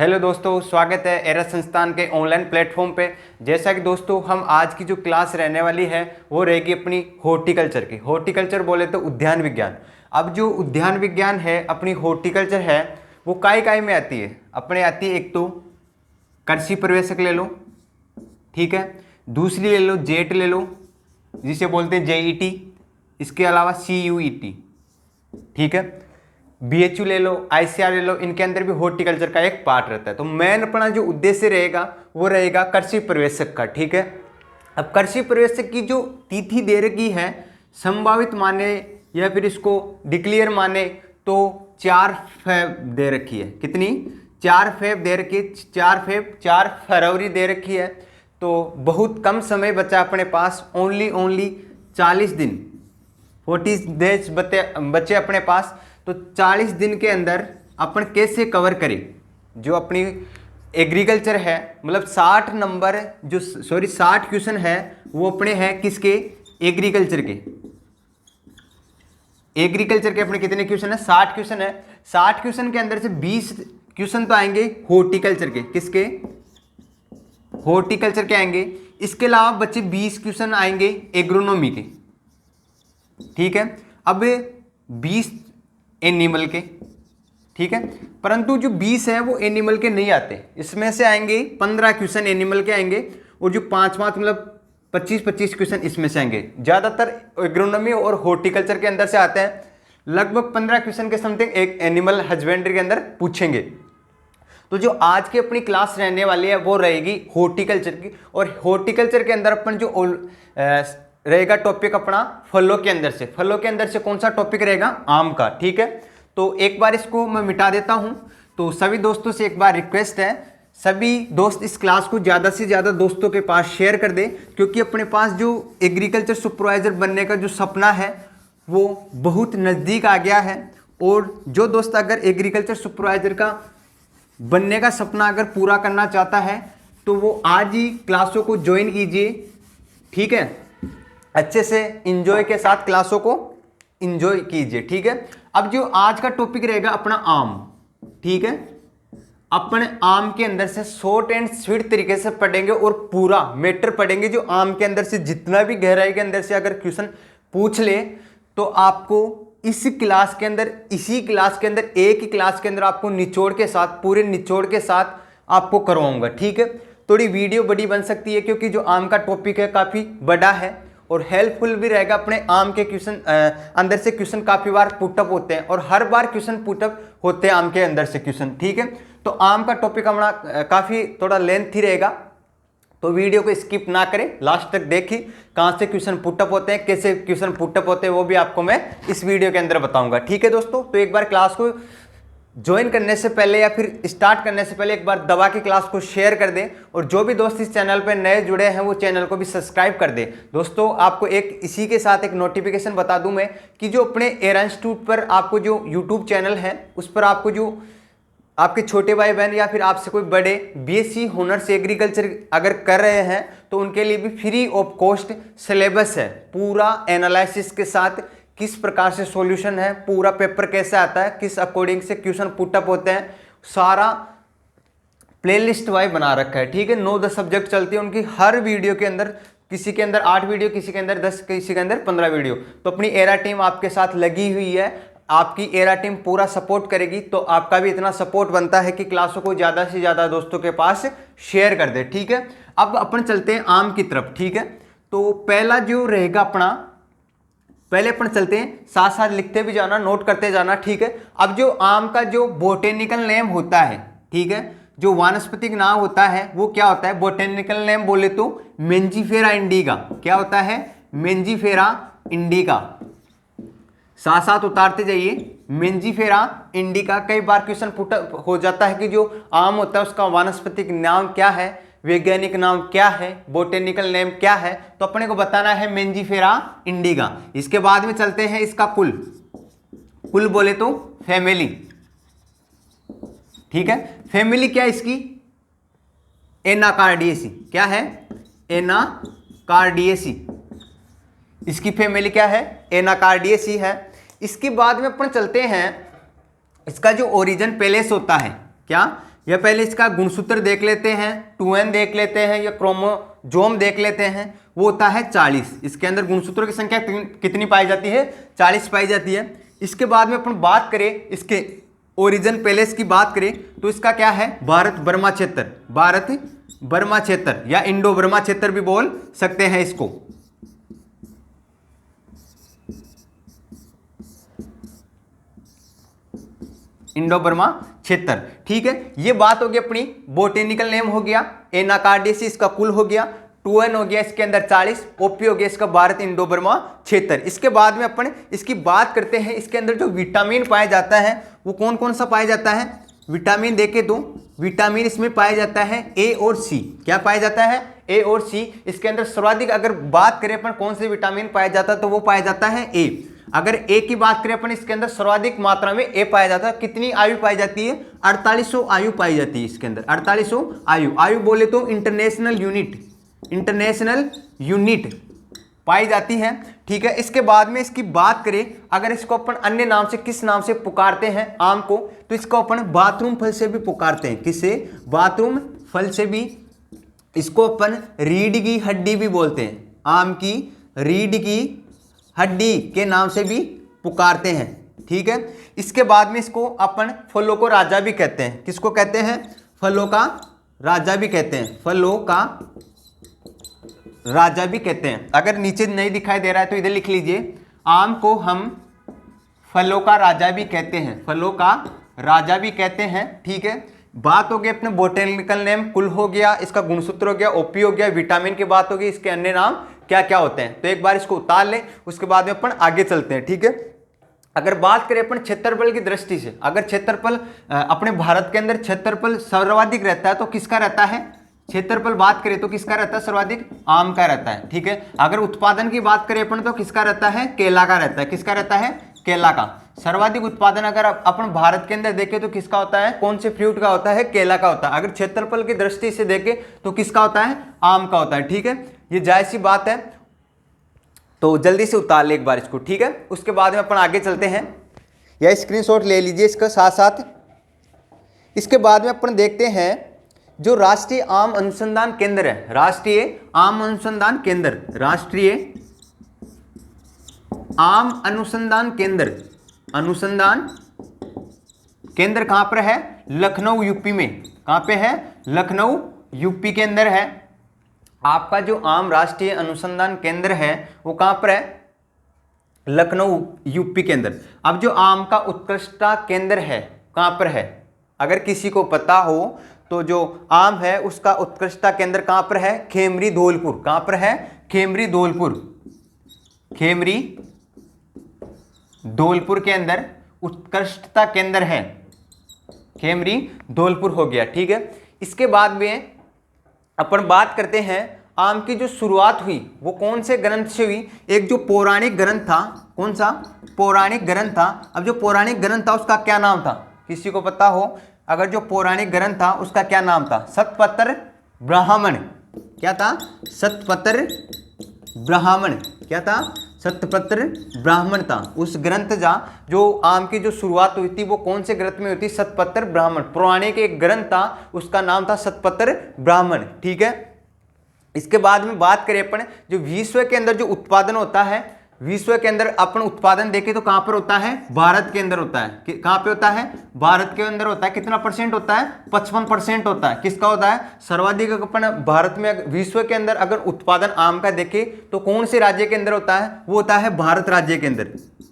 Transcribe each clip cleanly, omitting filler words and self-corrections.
Hello दोस्तों, स्वागत है एरर संस्थान के ऑनलाइन प्लेटफॉर्म पे। जैसा कि दोस्तों हम आज की जो क्लास रहने वाली है वो रहेगी अपनी हॉर्टिकल्चर की। हॉर्टिकल्चर बोले तो उद्यान विज्ञान। अब जो उद्यान विज्ञान है, अपनी हॉर्टिकल्चर है, वो काय में आती है। अपने आती है एक तो कृषि प्रवेशक ले लो, ठीक है। दूसरी ले लो जेट ले लो, जिसे बोलते हैं जेईटी। इसके अलावा सीयूईटी, ठीक है। बीएचयू ले लो, आईसीआर ले लो, इनके अंदर भी हॉर्टिकल्चर का एक पार्ट रहता है। तो मेन अपना जो उद्देश्य रहेगा वो रहेगा कृषि प्रवेशक का, ठीक है। अब कृषि प्रवेशक की जो तिथि दे रखी है, संभावित माने या फिर इसको डिक्लेयर माने तो 4 फेब दे रखी है। कितनी? 4 फेब दे रखी है। 4 फरवरी दे रखी है। तो बहुत कम समय बचा अपने पास, ओनली 40 दिन, 40 डेज बचे अपने पास। तो 40 दिन के अंदर अपन कैसे कवर करें जो अपनी एग्रीकल्चर है, मतलब 60 नंबर जो 60 क्वेश्चन है वो अपने हैं किसके? एग्रीकल्चर के। एग्रीकल्चर के अपने कितने क्वेश्चन है? 60 क्वेश्चन है। 60 क्वेश्चन के अंदर से 20 क्वेश्चन तो आएंगे हॉर्टिकल्चर के। किसके? हॉर्टिकल्चर के आएंगे। इसके अलावा बच्चे 20 क्वेश्चन आएंगे एग्रोनॉमी के, ठीक है। अब 20 एनिमल के, ठीक है। परंतु जो 20 है वो एनिमल के नहीं आते। इसमें से आएंगे 15 क्वेश्चन एनिमल के आएंगे, और जो 5 मतलब 25 क्वेश्चन इसमें से आएंगे। ज़्यादातर एग्रोनॉमी और हॉर्टिकल्चर के अंदर से आते हैं। लगभग 15 क्वेश्चन के समथिंग एक एनिमल हस्बेंड्री के अंदर पूछेंगे। तो जो आज की अपनी क्लास रहने वाली है वो रहेगी हॉर्टिकल्चर की। और हॉर्टिकल्चर के अंदर अपन जो रहेगा टॉपिक अपना फलों के अंदर से। फलों के अंदर से कौन सा टॉपिक रहेगा? आम का, ठीक है। तो एक बार इसको मैं मिटा देता हूं। तो सभी दोस्तों से एक बार रिक्वेस्ट है, सभी दोस्त इस क्लास को ज़्यादा से ज़्यादा दोस्तों के पास शेयर कर दे, क्योंकि अपने पास जो एग्रीकल्चर सुपरवाइजर बनने का जो सपना है वो बहुत नज़दीक आ गया है। और जो दोस्त अगर एग्रीकल्चर सुपरवाइजर का बनने का सपना अगर पूरा करना चाहता है तो वो आज ही क्लासों को ज्वाइन कीजिए, ठीक है। अच्छे से इंजॉय के साथ क्लासों को इंजॉय कीजिए, ठीक है। अब जो आज का टॉपिक रहेगा अपना आम, ठीक है। अपन आम के अंदर से शॉर्ट एंड स्वीट तरीके से पढ़ेंगे और पूरा मैटर पढ़ेंगे। जो आम के अंदर से जितना भी गहराई के अंदर से अगर क्वेश्चन पूछ ले तो आपको इस क्लास के अंदर, इसी क्लास के अंदर, एक ही क्लास के अंदर आपको निचोड़ के साथ, पूरे निचोड़ के साथ आपको करवाऊंगा, ठीक है। थोड़ी वीडियो बड़ी बन सकती है क्योंकि जो आम का टॉपिक है काफ़ी बड़ा है और हेल्पफुल भी रहेगा। अपने आम के क्वेश्चन अंदर से क्वेश्चन काफ़ी बार पुटअप होते हैं और हर बार क्वेश्चन पुटअप होते हैं आम के अंदर से क्वेश्चन, ठीक है। तो आम का टॉपिक हमारा काफ़ी थोड़ा लेंथी रहेगा, तो वीडियो को स्किप ना करें, लास्ट तक देखिए कहाँ से क्वेश्चन पुटअप होते हैं, कैसे क्वेश्चन पुटअप होते हैं, वो भी आपको मैं इस वीडियो के अंदर बताऊंगा, ठीक है दोस्तों। तो एक बार क्लास को ज्वाइन करने से पहले या फिर स्टार्ट करने से पहले एक बार दबा के क्लास को शेयर कर दें, और जो भी दोस्त इस चैनल पर नए जुड़े हैं वो चैनल को भी सब्सक्राइब कर दें। दोस्तों आपको एक इसी के साथ एक नोटिफिकेशन बता दूं मैं कि जो अपने एरर इंस्टीट्यूट पर आपको जो यूट्यूब चैनल है उस पर आपको जो आपके छोटे भाई बहन या फिर आपसे कोई बड़े बीएससी ऑनर्स एग्रीकल्चर अगर कर रहे हैं तो उनके लिए भी फ्री ऑफ कॉस्ट सिलेबस है, पूरा एनालिसिस के साथ, किस प्रकार से सॉल्यूशन है, पूरा पेपर कैसे आता है, किस अकॉर्डिंग से क्वेश्चन पुटअप होते हैं, सारा प्लेलिस्ट वाइज बना रखा है, ठीक है। 9-10 सब्जेक्ट चलती है उनकी। हर वीडियो के अंदर, किसी के अंदर 8 वीडियो, किसी के अंदर 10, किसी के अंदर 15 वीडियो। तो अपनी एरा टीम आपके साथ लगी हुई है, आपकी एरा टीम पूरा सपोर्ट करेगी। तो आपका भी इतना सपोर्ट बनता है कि क्लासों को ज़्यादा से ज़्यादा दोस्तों के पास शेयर कर दे, ठीक है। अब अपन चलते हैं आम की तरफ, ठीक है। तो पहला जो रहेगा अपना, पहले अपन चलते हैं, साथ साथ लिखते भी जाना, नोट करते जाना, ठीक है। अब जो आम का जो बोटेनिकल नेम होता है, ठीक है, जो वानस्पतिक नाम होता है वो क्या होता है? बोटेनिकल नेम बोले तो मेंजीफेरा इंडिका। क्या होता है? Mangifera indica. साथ साथ उतारते जाइए, मेंजीफेरा इंडिका। कई बार क्वेश्चन पुट हो जाता है कि जो आम होता है उसका वानस्पतिक नाम क्या है, वैज्ञानिक नाम क्या है, बोटेनिकल नेम क्या है, तो अपने को बताना है मेंजीफेरा इंडिका। इसके बाद में चलते हैं इसका कुल। कुल बोले तो फैमिली, ठीक है। फैमिली क्या है इसकी? एनाकार्डियेसी। क्या है? एनाकार्डियेसी। इसकी फैमिली क्या है? एनाकार्डियेसी है। इसके बाद में अपन चलते हैं, इसका जो ओरिजिन पैलेस होता है, क्या? या पहले इसका गुणसूत्र देख लेते हैं, 2n देख लेते हैं, या क्रोमोजोम देख लेते हैं। वो होता है 40। इसके अंदर गुणसूत्रों की संख्या कितनी पाई जाती है? 40 पाई जाती है। इसके बाद में अपन बात करें इसके ओरिजिन पैलेस की बात करें तो इसका क्या है? भारत बर्मा क्षेत्र, भारत बर्मा क्षेत्र या इंडो बर्मा क्षेत्र भी बोल सकते हैं इसको। इंडो बर्मा क्षेत्र, ठीक है। ये बात होगी अपनी बोटेनिकल नेम हो गया, एनाकार्डियस इसका कुल हो गया, 2n हो गया इसके अंदर 40, ओपी हो गया इसका भारत इंडो बर्मा क्षेत्र। इसके बाद में अपन इसकी बात करते हैं, इसके अंदर जो विटामिन पाया जाता है वो कौन कौन सा पाया जाता है? विटामिन देखे तो विटामिन इसमें पाया जाता है ए और सी। क्या पाया जाता है? ए और सी। इसके अंदर सर्वाधिक अगर बात करें अपन कौन से विटामिन पाया जाता है तो वो पाया जाता है ए। अगर ए की बात करें अपन, इसके अंदर सर्वाधिक मात्रा में ए पाया जाता है। कितनी आयु पाई जाती है? 4800 आयु पाई जाती है इसके अंदर, 4800 आयु। आयु बोले तो इंटरनेशनल यूनिट पाई जाती है, ठीक है। इसके बाद में इसकी बात करें, अगर इसको अपन अन्य नाम से किस नाम से पुकारते हैं आम को, तो इसको अपन बाथरूम फल से भी पुकारते हैं। किससे? बाथरूम फल से भी। इसको अपन रीढ़ की हड्डी भी बोलते हैं, आम की रीढ़ की हड्डी के नाम से भी पुकारते हैं, ठीक है। इसके बाद में इसको अपन फलों को राजा भी कहते हैं। किसको कहते हैं? फलों का राजा भी कहते हैं, फलों का राजा भी कहते हैं। अगर नीचे नहीं दिखाई दे रहा है तो इधर लिख लीजिए, आम को हम फलों का राजा भी कहते हैं, फलों का राजा भी कहते हैं, ठीक है। बात हो गई अपने बोटेनिकल नेम, कुल हो गया, इसका गुणसूत्र हो गया, ओपी हो गया, विटामिन की बात होगी, इसके अन्य नाम क्या क्या होते हैं। तो एक बार इसको उतार लें, उसके बाद में अपन आगे चलते हैं, ठीक है। अगर बात करें अपन क्षेत्रफल की दृष्टि से, अगर क्षेत्रफल अपने भारत के अंदर क्षेत्रफल सर्वाधिक रहता है तो किसका रहता है? क्षेत्रफल बात करें तो किसका रहता है? सर्वाधिक आम का रहता है, ठीक है। अगर उत्पादन की बात करें अपन तो किसका रहता है? केला का रहता है। किसका रहता है? केला का। सर्वाधिक उत्पादन अगर अपन भारत के अंदर देखें तो किसका होता है? कौन से फ्रूट का होता है? केला का होता है। अगर क्षेत्रफल की दृष्टि से देखें तो किसका होता है? आम का होता है, ठीक है। ये जायज सी बात है, तो जल्दी से उतार ले एक बार इसको, ठीक है। उसके बाद में अपन आगे चलते हैं, या स्क्रीनशॉट ले लीजिए इसका साथ साथ। इसके बाद में अपन देखते हैं जो राष्ट्रीय आम अनुसंधान केंद्र है, राष्ट्रीय आम अनुसंधान केंद्र, राष्ट्रीय आम अनुसंधान केंद्र, अनुसंधान केंद्र कहां पर है? लखनऊ यूपी में। कहां पे है? लखनऊ यूपी के अंदर है। आपका जो आम राष्ट्रीय अनुसंधान केंद्र है वो कहां पर है? लखनऊ यूपी के अंदर। अब जो आम का उत्कृष्टता केंद्र है कहां पर है? अगर किसी को पता हो तो जो आम है उसका उत्कृष्टता केंद्र कहां पर है? खेमरी धौलपुर। कहां पर है? खेमरी धौलपुर। खेमरी धौलपुर के अंदर उत्कृष्टता केंद्र है, खेमरी धौलपुर हो गया, ठीक है। इसके बाद में अपन बात करते हैं आम की जो शुरुआत हुई वो कौन से ग्रंथ से हुई? एक जो पौराणिक ग्रंथ था, कौन सा? पौराणिक ग्रंथ था। अब जो पौराणिक ग्रंथ था उसका क्या नाम था? किसी को पता हो? अगर जो पौराणिक ग्रंथ था उसका क्या नाम था? शतपत्र ब्राह्मण। क्या था? शतपत्र ब्राह्मण। क्या था? शतपत्र ब्राह्मण था। उस ग्रंथ जो आम की जो शुरुआत हुई थी वो कौन से ग्रंथ में हुई थी? शतपत्र ब्राह्मण। पौराणिक एक ग्रंथ था उसका नाम था शतपत्र ब्राह्मण, ठीक है। इसके बाद में बात करें अपन जो विश्व के अंदर जो उत्पादन होता है, विश्व के अंदर अपन उत्पादन देखें तो कहां पर होता है? भारत के अंदर होता है। कहां पे होता है? भारत के अंदर होता है। कितना परसेंट होता है? 55% होता है। किसका होता है? सर्वाधिक अपन भारत में विश्व के अंदर अगर उत्पादन आम का देखें तो कौन से राज्य के अंदर होता है? वो होता है भारत राज्य के अंदर,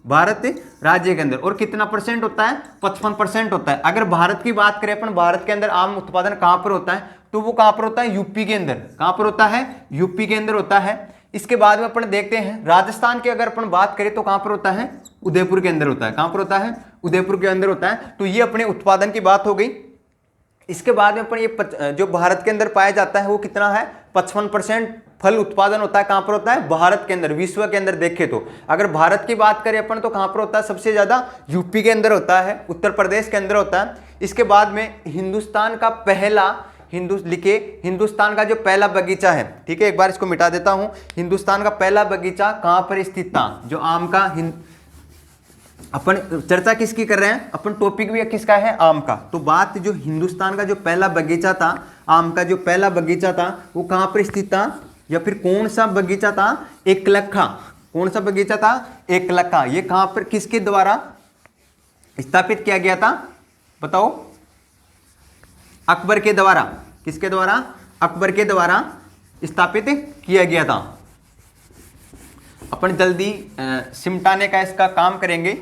भारत राज्य के अंदर। और कितना परसेंट होता है? 55% होता है। अगर भारत की बात करें अपन, भारत के अंदर आम उत्पादन कहां पर होता है? तो वो कहां पर होता है? यूपी के अंदर। कहां पर होता है? यूपी के अंदर होता है। इसके बाद में अपन देखते हैं राजस्थान की अगर अपन बात करें तो कहां पर होता है? उदयपुर के अंदर होता है। कहां पर होता है? उदयपुर के अंदर होता है। तो ये अपने उत्पादन की बात हो गई। इसके बाद में अपन ये जो भारत के अंदर पाया जाता है वो कितना है? 55% फल उत्पादन होता है। कहां पर होता है? भारत के अंदर। विश्व के अंदर देखें तो अगर भारत की बात करें अपन तो कहां पर होता है? सबसे ज्यादा यूपी के अंदर होता है, उत्तर प्रदेश के अंदर होता है। इसके बाद में हिंदुस्तान का पहला हिंदुस्तान का जो पहला बगीचा है, ठीक है, एक बार इसको मिटा देता हूं। हिंदुस्तान का पहला बगीचा कहां पर स्थित था? जो आम का अपन चर्चा किसकी कर रहे हैं, अपन टॉपिक भी किसका है, आम का। तो बात जो हिंदुस्तान का जो पहला बगीचा था, आम का जो पहला बगीचा था वो कहां पर स्थित था, या फिर कौन सा बगीचा था, एकलखा। कौन सा बगीचा था, एकलखा। ये कहां पर किसके द्वारा स्थापित किया गया था, बताओ। अकबर के द्वारा। किसके द्वारा, अकबर के द्वारा स्थापित किया गया था। अपन जल्दी सिमटाने का इसका काम करेंगे,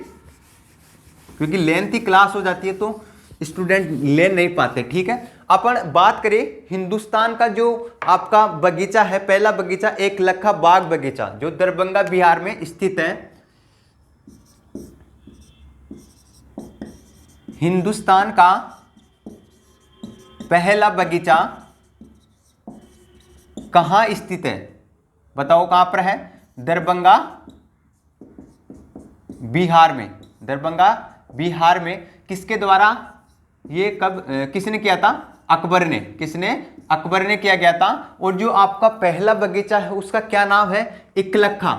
क्योंकि लेंथी क्लास हो जाती है तो स्टूडेंट ले नहीं पाते, ठीक है। अपन बात करें हिंदुस्तान का जो आपका बगीचा है, पहला बगीचा एकलखा बाग बगीचा, जो दरभंगा बिहार में स्थित है। हिंदुस्तान का पहला बगीचा कहां स्थित है, बताओ कहां पर है, दरभंगा बिहार में। दरभंगा बिहार में किसके द्वारा, ये कब किसने किया था, अकबर ने। किसने, अकबर ने किया गया था। और जो आपका पहला बगीचा है उसका क्या नाम है, एकलखा।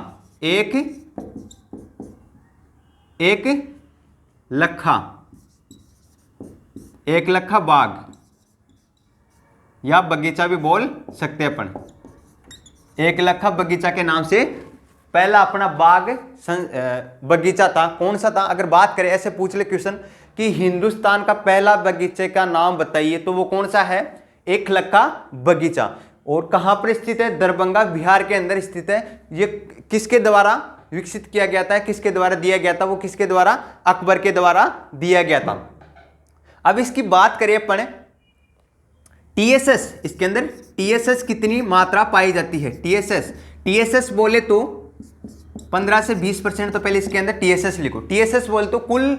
एकलखा बाग या बगीचा भी बोल सकते हैं अपन। एकलखा बगीचा के नाम से पहला अपना बाग बगीचा था। कौन सा था, अगर बात करें ऐसे पूछ ले क्वेश्चन कि हिंदुस्तान का पहला बगीचे का नाम बताइए, तो वो कौन सा है, एकलखा बगीचा। और कहां पर स्थित है, दरभंगा बिहार के अंदर स्थित है। ये किसके द्वारा विकसित किया गया था, किसके द्वारा दिया गया था, वो किसके द्वारा, अकबर के द्वारा दिया गया था। अब इसकी बात करें अपन टीएसएस, इसके अंदर टीएसएस कितनी मात्रा पाई जाती है, टीएसएस बोले तो 15 से 20%, तो पहले इसके अंदर टीएसएस लिखो। टीएसएस बोले तो कुल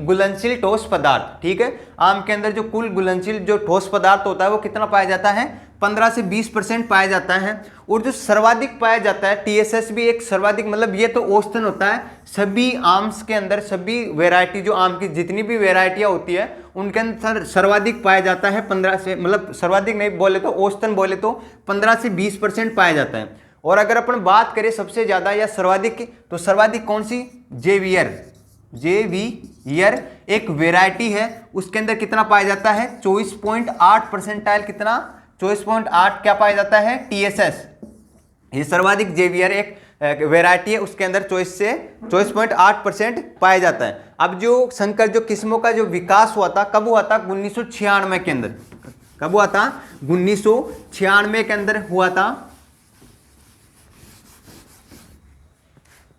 घुलनशील ठोस पदार्थ, ठीक है। आम के अंदर जो कुल घुलनशील जो ठोस पदार्थ होता है वो कितना पाया जाता है, 15 से 20% पाया जाता है। और जो सर्वाधिक पाया जाता है टीएसएस भी एक सर्वाधिक, मतलब ये तो औसतन होता है सभी आम्स के अंदर, सभी वेराइटी जो आम की जितनी भी वेराइटियां होती है उनके अंदर सर्वाधिक पाया जाता है 15 से, मतलब सर्वाधिक नहीं बोले तो औसतन बोले तो 15 से 20% पाया जाता है। और अगर अपन बात करें सबसे ज्यादा या सर्वाधिक की, तो सर्वाधिक कौन सी, जेवियर एक वेराइटी है, उसके अंदर कितना पाया जाता है, 24.8%, कितना 24.8 क्या पाया जाता है, टीएसएस। ये सर्वाधिक जेवियर एक वेराइटी है, उसके अंदर 24.8% पाया जाता है। अब जो संकर जो किस्मों का जो विकास हुआ था, कब हुआ था, 1996 के अंदर। कब हुआ था, 1996 के अंदर हुआ था।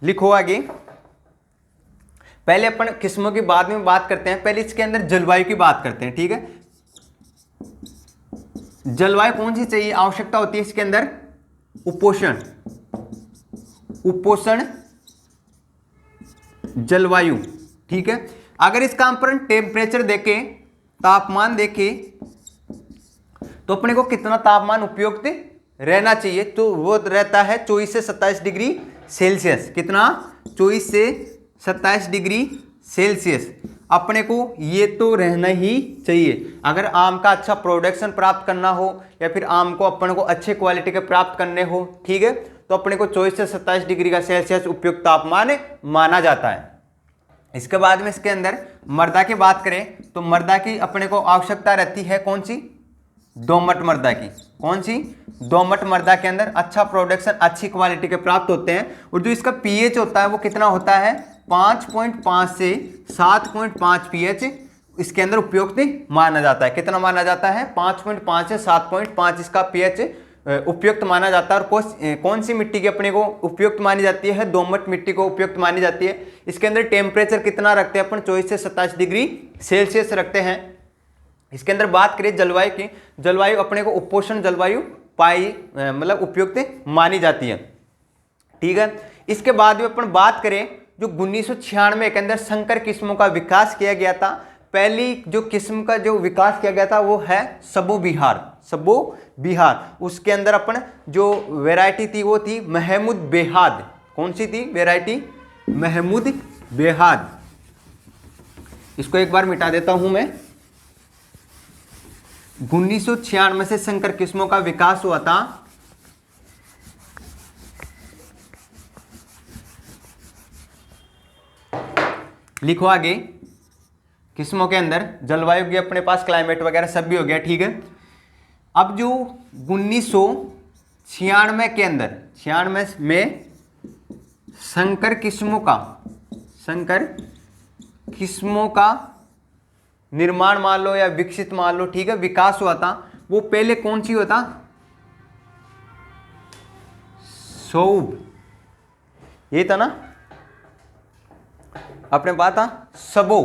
लिखो आगे। पहले अपन किस्मों की बाद में बात करते हैं, पहले इसके अंदर जलवायु की बात करते हैं, ठीक है। जलवायु कौन सी चाहिए, आवश्यकता होती है इसके अंदर, उपोषण जलवायु, ठीक है। अगर इस काम पर टेम्परेचर देखे, तापमान देखे, तो अपने को कितना तापमान उपयुक्त रहना चाहिए, तो वो रहता है 24 से 27 डिग्री सेल्सियस। कितना, 24 से 27 डिग्री सेल्सियस अपने को ये तो रहना ही चाहिए। अगर आम का अच्छा प्रोडक्शन प्राप्त करना हो या फिर आम को अपने को अच्छे क्वालिटी के प्राप्त करने हो, ठीक है, तो अपने को 24 से 27 डिग्री का सेल्सियस उपयुक्त तापमान माना जाता है। इसके बाद में इसके अंदर मृदा की बात करें तो मृदा की अपने को आवश्यकता रहती है कौन सी, दोमट मृदा की। कौन सी, दोमट मृदा के अंदर अच्छा प्रोडक्शन, अच्छी क्वालिटी के प्राप्त होते हैं। और जो इसका पीएच होता है वो कितना होता है, 5.5 से 7.5 पीएच इसके अंदर उपयुक्त माना जाता है। कितना माना जाता है, 5.5 से 7.5 इसका पीएच उपयुक्त माना जाता है। और कौन सी मिट्टी की अपने को उपयुक्त मानी जाती है, दोमट मिट्टी को उपयुक्त मानी जाती है। इसके अंदर टेम्परेचर कितना रखते हैं अपन, 24 से 27 डिग्री सेल्सियस रखते हैं। इसके अंदर बात करें जलवायु की, जलवायु अपने को उपोष्ण जलवायु मतलब उपयुक्त मानी जाती है, ठीक है। इसके बाद में अपन बात करें जो 1996 के अंदर संकर किस्मों का विकास किया गया था। पहली जो किस्म का जो विकास किया गया था वो है सबो बिहार। उसके अंदर अपन जो वैरायटी थी वो थी महमूद बेहाद। कौन सी थी वैरायटी, महमूद बेहाद। इसको एक बार मिटा देता हूं मैं। 1996 से संकर किस्मों का विकास हुआ था। लिखो आगे, किस्मों के अंदर जलवायु के अपने पास क्लाइमेट वगैरह सब भी हो गया, ठीक है। अब जो 1996 के अंदर 96 में संकर किस्मों का निर्माण मान लो या विकसित मान लो, ठीक है, विकास हुआ था, वो पहले कौन सी होता? सौब, ये था ना, अपने पास था सबो,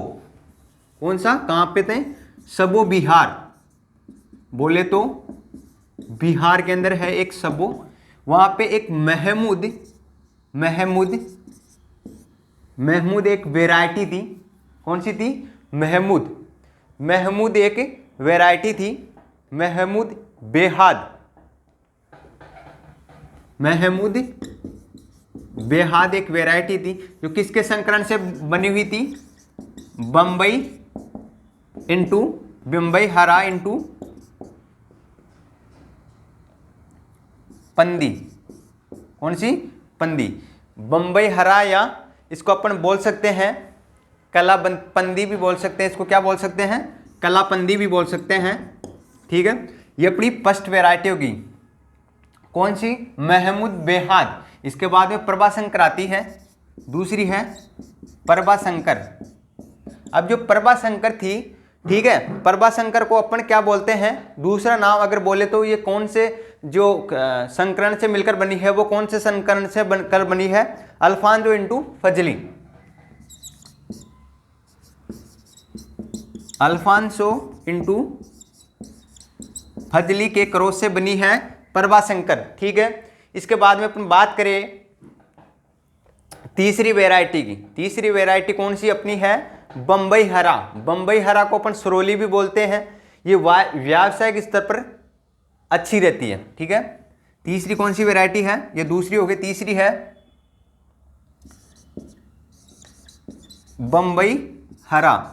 कौन सा, कहां पे थे? सबो बिहार, बोले तो बिहार के अंदर है एक सबो, वहां पे एक महमूद एक वैरायटी थी, कौन सी थी? महमूद एक वैरायटी थी, महमूद बेहाद एक वैरायटी थी, जो किसके संकरण से बनी हुई थी? बम्बई हरा इंटू पंदी, कौन सी? पंदी, बम्बई हरा, या इसको अपन बोल सकते हैं पंदी भी बोल सकते हैं, इसको क्या बोल सकते हैं? कलापंदी भी बोल सकते हैं, ठीक है। ये अपनी फर्स्ट वैरायटी होगी, कौन सी? महमूद बेहाद। इसके बाद में प्रभाशंकर आती है, दूसरी है प्रभाशंकर। अब जो प्रभाशंकर थी, ठीक है, प्रभाशंकर को अपन क्या बोलते हैं? दूसरा नाम अगर बोले तो ये कौन से जो संकरण से मिलकर बनी है, वो कौन से संकरण से बनकर बनी है? अल्फांसो इंटू फजली, अल्फांसो इंटू फजली के क्रॉस से बनी है प्रभाशंकर, ठीक है। इसके बाद में अपन बात करें तीसरी वैरायटी की, तीसरी वैरायटी कौन सी अपनी है? बम्बई हरा। बम्बई हरा को अपन सरोली भी बोलते हैं, ये व्यावसायिक स्तर पर अच्छी रहती है, ठीक है। तीसरी कौन सी वैरायटी है? ये दूसरी हो गई, तीसरी है बम्बई हरा।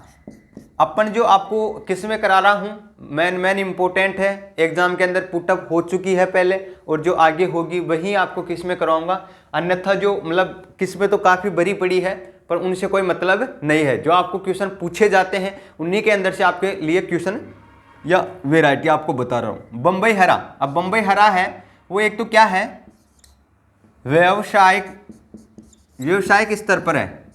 अपन जो आपको किस्में करा रहा हूं, मेन इंपॉर्टेंट है, एग्जाम के अंदर पुटअप हो चुकी है पहले, और जो आगे होगी वही आपको किस्में कराऊंगा। अन्यथा जो मतलब किस्में तो काफ़ी बड़ी पड़ी है, पर उनसे कोई मतलब नहीं है। जो आपको क्वेश्चन पूछे जाते हैं उन्हीं के अंदर से आपके लिए क्वेश्चन या वैरायटी आपको बता रहा हूँ। बम्बई हरा, अब बम्बई हरा है वो एक तो क्या है? व्यावसायिक स्तर पर है,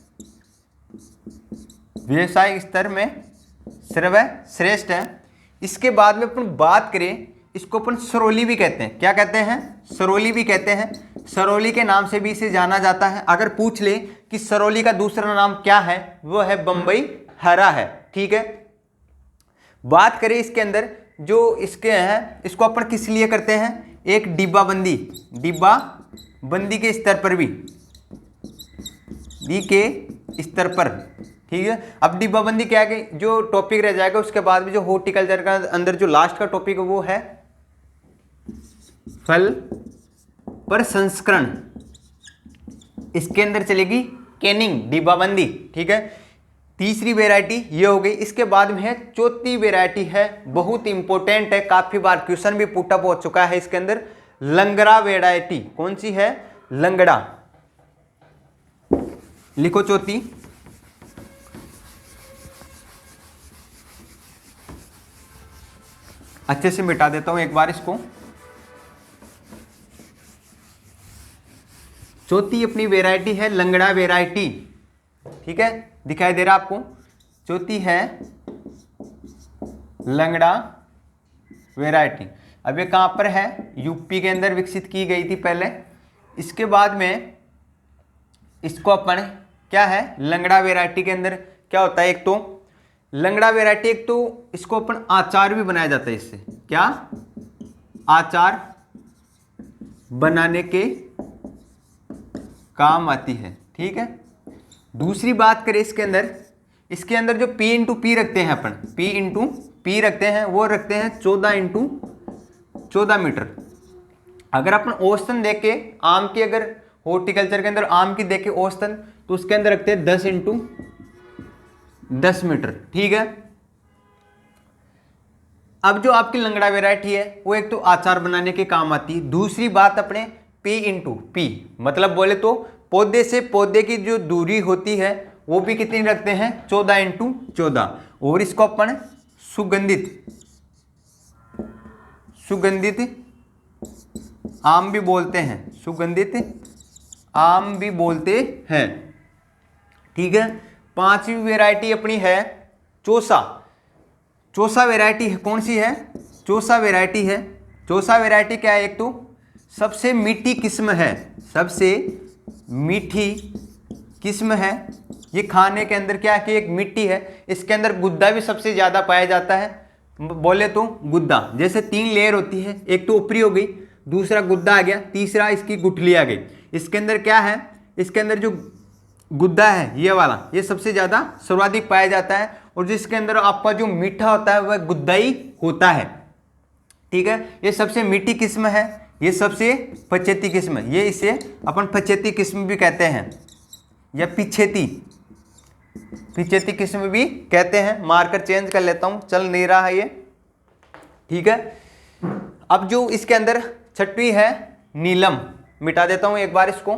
व्यावसायिक स्तर में सर्वश्रेष्ठ है। इसके बाद में अपन बात करें, इसको अपन सरोली भी कहते हैं। क्या कहते हैं? सरोली भी कहते हैं। सरोली के नाम से भी इसे जाना जाता है। अगर पूछ ले कि सरोली का दूसरा नाम क्या है, वो है बम्बई हरा है, ठीक है। बात करें इसके अंदर जो इसके हैं, इसको अपन किस लिए करते हैं? एक डिब्बाबंदी के स्तर पर भी, डी के स्तर पर, ठीक है। अब डिब्बाबंदी क्या है कि जो टॉपिक रह जाएगा उसके बाद भी जो हॉर्टिकल्चर का अंदर जो लास्ट का टॉपिक है वो है फल प्रसंस्करण। इसके अंदर चलेगी कैनिंग, डिब्बाबंदी, ठीक है। तीसरी वैरायटी ये हो गई। इसके बाद में है चौथी वैरायटी है, बहुत इंपॉर्टेंट है, काफी बार क्वेश्चन भी पुटअप हो चुका है इसके अंदर, लंगड़ा वैरायटी। कौन सी है? लंगड़ा। लिखो चौथी, अच्छे से मिटा देता हूं एक बार इसको। चौथी अपनी वैरायटी है लंगड़ा वैरायटी, ठीक है, दिखाई दे रहा आपको। चौथी है लंगड़ा वैरायटी। अब ये कहां पर है? यूपी के अंदर विकसित की गई थी पहले। इसके बाद में इसको अपन क्या है, लंगड़ा वैरायटी के अंदर क्या होता है? एक तो लंगड़ा वैरायटी, एक तो इसको अपन आचार भी बनाया जाता है इससे। क्या? आचार बनाने के काम आती है, ठीक है। दूसरी बात करें इसके अंदर जो P इंटू पी रखते हैं अपन, P इंटू पी रखते हैं, वो रखते हैं 14 इंटू 14 मीटर। अगर अपन औसतन देख के आम की, अगर हॉर्टिकल्चर के अंदर आम की देखे औसतन, तो उसके अंदर रखते हैं 10 इंटू 10 मीटर, ठीक है। अब जो आपकी लंगड़ा वैरायटी है वो एक तो आचार बनाने के काम आती है। दूसरी बात अपने P इंटू पी, मतलब बोले तो पौधे से पौधे की जो दूरी होती है वो भी कितनी रखते हैं 14x14। और इसको अपन सुगंधित आम भी बोलते हैं, सुगंधित आम भी बोलते हैं। ठीक है, पांचवी वैरायटी अपनी है चौसा। चौसा वैरायटी कौन सी है? चौसा वैरायटी है। चौसा वैरायटी क्या है? एक तो सबसे मीठी किस्म है, सबसे मीठी किस्म है। ये खाने के अंदर क्या है कि एक मिट्टी है, इसके अंदर गुद्दा भी सबसे ज़्यादा पाया जाता है। बोले तो गुद्दा जैसे 3 लेयर होती है, एक तो ऊपरी हो गई, दूसरा गुद्दा आ गया, तीसरा इसकी गुठली आ गई। इसके अंदर क्या है? इसके अंदर जो गुद्दा है ये वाला, ये सबसे ज़्यादा सर्वाधिक पाया जाता है, और जिसके अंदर आपका जो मीठा होता है वह गुद्दा ही होता है। ठीक है, ये सबसे मीठी किस्म है, ये सबसे पछेती किस्म है। ये इसे अपन पछेती किस्म भी कहते हैं, या पिछेती किस्म भी कहते हैं। मार्कर चेंज कर लेता हूं, चल नहीं रहा है ये। ठीक है, अब जो इसके अंदर छठवीं है नीलम, मिटा देता हूं एक बार इसको।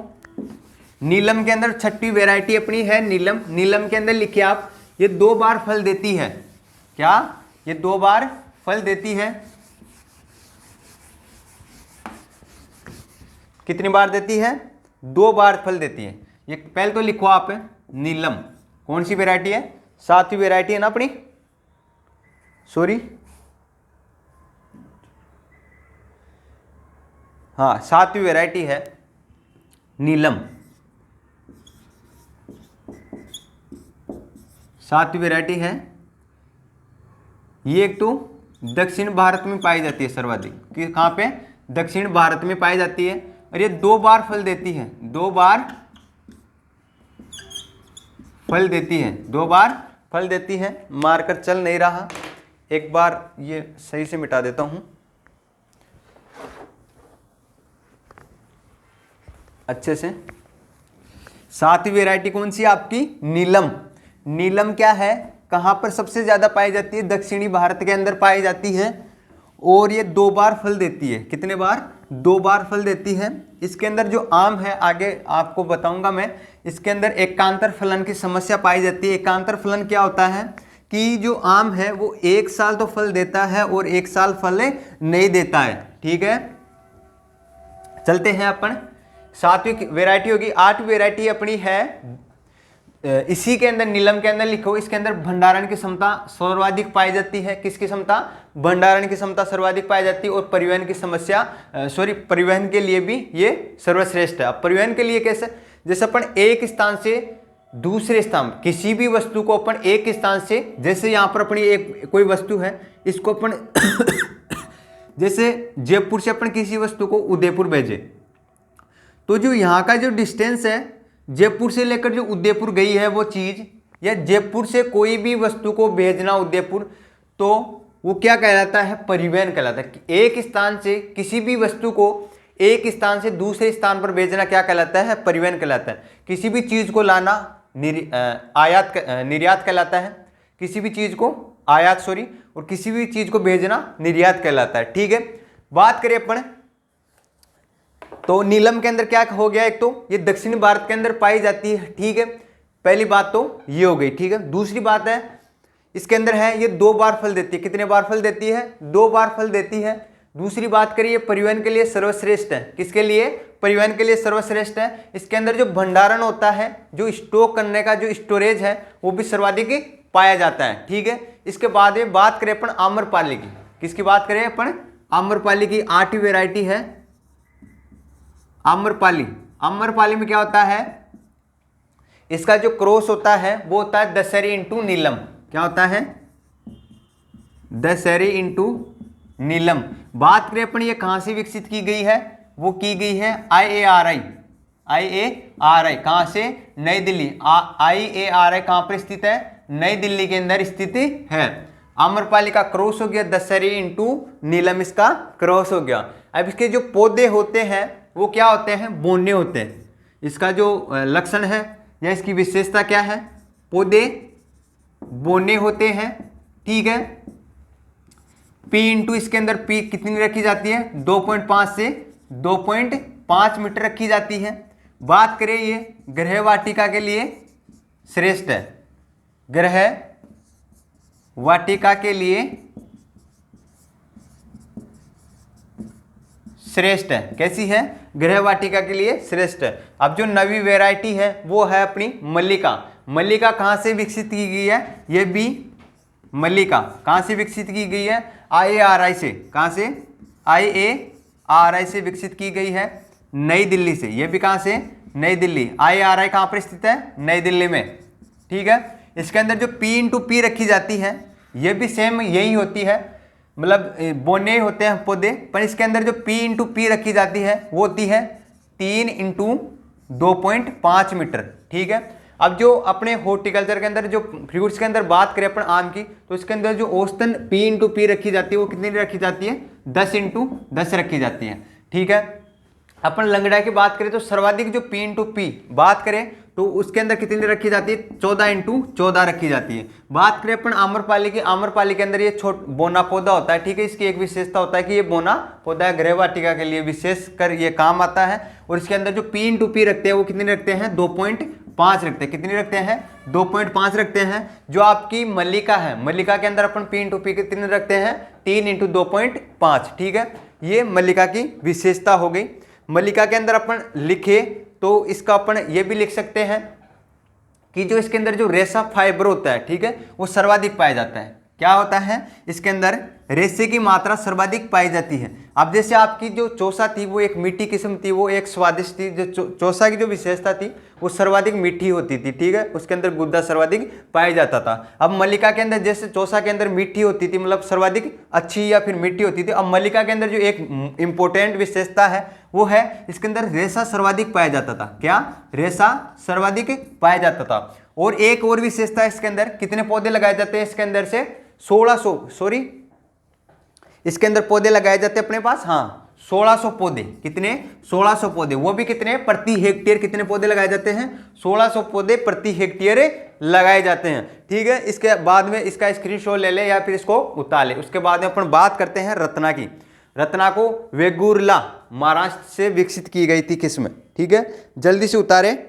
नीलम के अंदर छठवीं वैरायटी अपनी है नीलम। नीलम के अंदर लिखिए आप, ये 2 बार फल देती है। क्या? ये 2 बार फल देती है। कितनी बार देती है? 2 बार फल देती है। ये पहले तो लिखो आप नीलम, कौन सी वैरायटी है? 7वीं वैरायटी है ना अपनी, सॉरी, हाँ 7वीं वैरायटी है नीलम। 7वीं वैरायटी है ये। एक तो दक्षिण भारत में पाई जाती है सर्वाधिक, कि कहाँ पे? दक्षिण भारत में पाई जाती है। और ये 2 बार फल देती है, 2 बार फल देती है, 2 बार फल देती है। मार्कर चल नहीं रहा, एक बार ये सही से मिटा देता हूं अच्छे से। 7वीं वैरायटी कौन सी आपकी? नीलम। नीलम क्या है? कहां पर सबसे ज्यादा पाई जाती है? दक्षिणी भारत के अंदर पाई जाती है, और ये 2 बार फल देती है। कितने बार? 2 बार फल देती है। इसके अंदर जो आम है, आगे आपको बताऊंगा मैं, इसके अंदर एकांतर फलन की समस्या पाई जाती है। एकांतर फलन क्या होता है कि जो आम है वो 1 साल तो फल देता है और 1 साल फल नहीं देता है। ठीक है, चलते हैं अपन। 7वीं वैरायटी होगी। 8वीं वैरायटी अपनी है, इसी के अंदर नीलम के अंदर लिखो, इसके अंदर भंडारण की क्षमता सर्वाधिक पाई जाती है। किसकी क्षमता? भंडारण की क्षमता सर्वाधिक पाई जाती है। और परिवहन की समस्या, परिवहन के लिए भी ये सर्वश्रेष्ठ है। अब परिवहन के लिए कैसे? जैसे अपन एक स्थान से दूसरे स्थान, किसी भी वस्तु को अपन एक स्थान से, जैसे यहाँ पर अपनी एक कोई वस्तु है, इसको अपन जैसे जयपुर से अपन किसी वस्तु को उदयपुर भेजे, तो जो यहाँ का जो डिस्टेंस है, जयपुर से लेकर जो उदयपुर गई है वो चीज, या जयपुर से कोई भी वस्तु को भेजना उदयपुर, तो वो क्या कहलाता है? परिवहन कहलाता है। एक स्थान से किसी भी वस्तु को एक स्थान से दूसरे स्थान पर भेजना क्या कहलाता है? परिवहन कहलाता है। किसी भी चीज को लाना निर्यात कहलाता है। किसी भी चीज को आयात और किसी भी चीज को भेजना निर्यात कहलाता है। ठीक है, बात करें अपन तो नीलम के अंदर क्या हो गया? एक तो ये दक्षिण भारत के अंदर पाई जाती है। ठीक है, पहली बात तो ये हो गई। ठीक है, दूसरी बात है इसके अंदर है ये 2 बार फल देती है। कितने बार फल देती है? 2 बार फल देती है। दूसरी बात करिए, परिवहन के लिए सर्वश्रेष्ठ है। किसके लिए? परिवहन के लिए सर्वश्रेष्ठ है। इसके अंदर जो भंडारण होता है, जो स्टोक करने का जो स्टोरेज है, वो भी सर्वाधिक पाया जाता है। ठीक है, इसके बाद में बात करें अपन आम्रपाली की। किसकी बात करें अपन? आम्रपाली की। 8वीं वैरायटी है आम्रपाली। आम्रपाली में क्या होता है? इसका जो क्रॉस होता है वो होता है दशहरी इंटू नीलम। क्या होता है? दशहरी इंटू नीलम। बात करें अपन ये कहां से विकसित की गई है? वो की गई है IARI। कहां से? नई दिल्ली। IARI कहां पर स्थित है? नई दिल्ली के अंदर स्थित है। आम्रपाली का क्रॉस हो गया दशहरी इंटू नीलम, इसका क्रॉस हो गया। अब इसके जो पौधे होते हैं वो क्या होते हैं? बोने होते हैं। इसका जो लक्षण है या इसकी विशेषता क्या है? पौधे बोने होते हैं। ठीक है, P इंटू इसके अंदर P कितनी रखी जाती है? 2.5 से 2.5 मीटर रखी जाती है। बात करें ये गृह वाटिका के लिए श्रेष्ठ है, गृह वाटिका के लिए श्रेष्ठ है। कैसी है? गृह वाटिका के लिए श्रेष्ठ है। अब जो नवी वैरायटी है वो है अपनी मल्लिका। मल्लिका कहाँ से विकसित की गई है? ये भी मल्लिका कहाँ से विकसित की गई है? IARI से। कहाँ से? IARI से विकसित की गई है, नई दिल्ली से। ये भी कहाँ से? नई दिल्ली। IARI कहाँ पर स्थित है? नई दिल्ली में। ठीक है। इसके अंदर जो P रखी जाती है ये भी सेम यही होती है, मतलब बोने होते हैं पौधे, पर इसके अंदर जो P रखी जाती है वो होती है 3 × 2.5 मीटर। ठीक है। अब जो अपने हॉर्टिकल्चर के अंदर जो फ्रूट्स के अंदर बात करें अपन आम की, तो इसके अंदर जो औसतन P रखी जाती है वो कितनी रखी जाती है? 10 × 10 रखी जाती है। ठीक है। अपन लंगड़ा की बात करें तो सर्वाधिक जो P बात करें तो उसके अंदर कितनी रखी जाती है? 14 × 14 रखी जाती है। बात करें अपन आम्रपाली की, आम्रपाली के अंदर ये बोना पौधा होता है। ठीक है। इसकी एक विशेषता होता है कि ये बोना पौधा गृह वाटिका के लिए विशेष कर ये काम आता है। और इसके अंदर जो P रखते हैं वो कितनी रखते हैं? 2.5 रखते हैं। कितनी रखते हैं? 2.5 रखते हैं। जो आपकी मल्लिका है, मल्लिका के अंदर अपन P कितने रखते हैं? 3 × 2.5। ठीक है। ये मल्लिका की विशेषता हो गई। मल्लिका के अंदर अपन लिखे तो इसका अपन ये भी लिख सकते हैं कि जो इसके अंदर जो रेशा फाइबर होता है, ठीक है, वो सर्वाधिक पाया जाता है। क्या होता है? इसके अंदर रेशे की मात्रा सर्वाधिक पाई जाती है। अब जैसे आपकी जो चौसा थी वो एक मीठी किस्म थी, वो एक स्वादिष्ट थी। जो चौसा की जो विशेषता थी वो सर्वाधिक मीठी होती थी। ठीक है। उसके अंदर गुद्दा सर्वाधिक पाया जाता था। अब मल्लिका के अंदर जैसे चौसा के अंदर मीठी होती थी, मतलब सर्वाधिक अच्छी या फिर मीठी होती थी, अब मल्लिका के अंदर जो एक इंपॉर्टेंट विशेषता है वो है इसके अंदर रेशा सर्वाधिक पाया जाता था। क्या? रेशा सर्वाधिक पाया जाता था। और एक और विशेषता इसके अंदर, कितने पौधे लगाए जाते हैं इसके अंदर से? 1600 इसके अंदर पौधे लगाए जाते हैं अपने पास, हाँ 1600 पौधे। कितने? 1600 पौधे। वो भी कितने? प्रति हेक्टेयर कितने पौधे लगाए जाते हैं? 1600 पौधे प्रति हेक्टेयर लगाए जाते हैं। ठीक है। इसके बाद में इसका स्क्रीनशॉट ले ले या फिर इसको उतार ले। उसके बाद में अपन बात करते हैं रत्ना की। रत्ना को वेगुर्ला महाराष्ट्र से विकसित की गई थी किस्म। ठीक है। जल्दी से उतारे।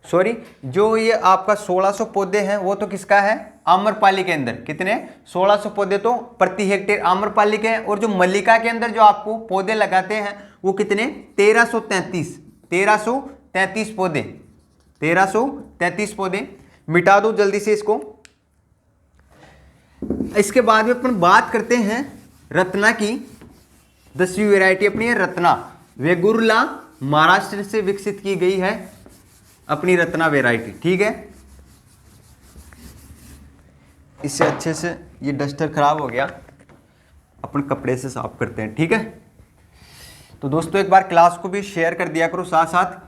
सॉरी, जो ये आपका 1600 पौधे हैं वो तो किसका है? आम्रपाली के अंदर। कितने? 1600 पौधे तो प्रति हेक्टेयर आम्रपाली के हैं। और जो मल्लिका के अंदर जो आपको पौधे लगाते हैं वो कितने? 1333 पौधे। 1333 पौधे। मिटा दो जल्दी से इसको। इसके बाद में अपन बात करते हैं रत्ना की। 10वीं वैरायटी अपनी है रत्ना। वेगुर्ला महाराष्ट्र से विकसित की गई है अपनी रत्ना वैरायटी। ठीक है। इससे अच्छे से ये डस्टर खराब हो गया, अपन कपड़े से साफ करते हैं। ठीक है। तो दोस्तों एक बार क्लास को भी शेयर कर दिया करो साथ साथ,